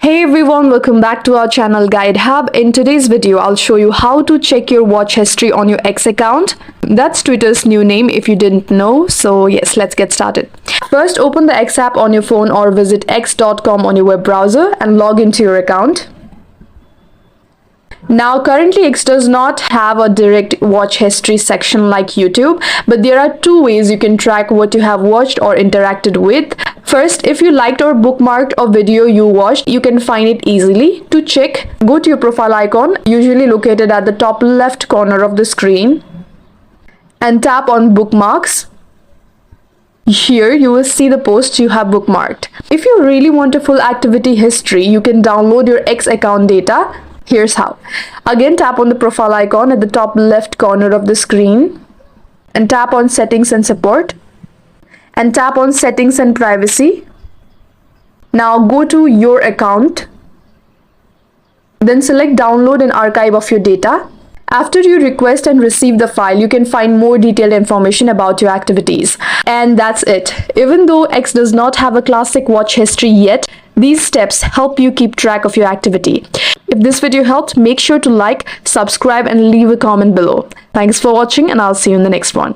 Hey everyone, welcome back to our channel Guide Hub. In today's video, I'll show you how to check your watch history on your X account. That's Twitter's new name if you didn't know. So yes, let's get started. First, open the X app on your phone or visit x.com on your web browser and log into your account. Now, currently X does not have a direct watch history section like YouTube, but there are two ways you can track what you have watched or interacted with. First, if you liked or bookmarked a video you watched, you can find it easily. To check, go to your profile icon, usually located at the top left corner of the screen, and tap on bookmarks. Here you will see the posts you have bookmarked. If you really want a full activity history, you can download your X account data. Here's how. Again, tap on the profile icon at the top left corner of the screen and tap on Settings and Support and tap on Settings and Privacy. Now go to your account. Then select Download and Archive of your data. After you request and receive the file, you can find more detailed information about your activities. And that's it. Even though X does not have a classic watch history yet, these steps help you keep track of your activity. If this video helped, make sure to like, subscribe, and leave a comment below. Thanks for watching, and I'll see you in the next one.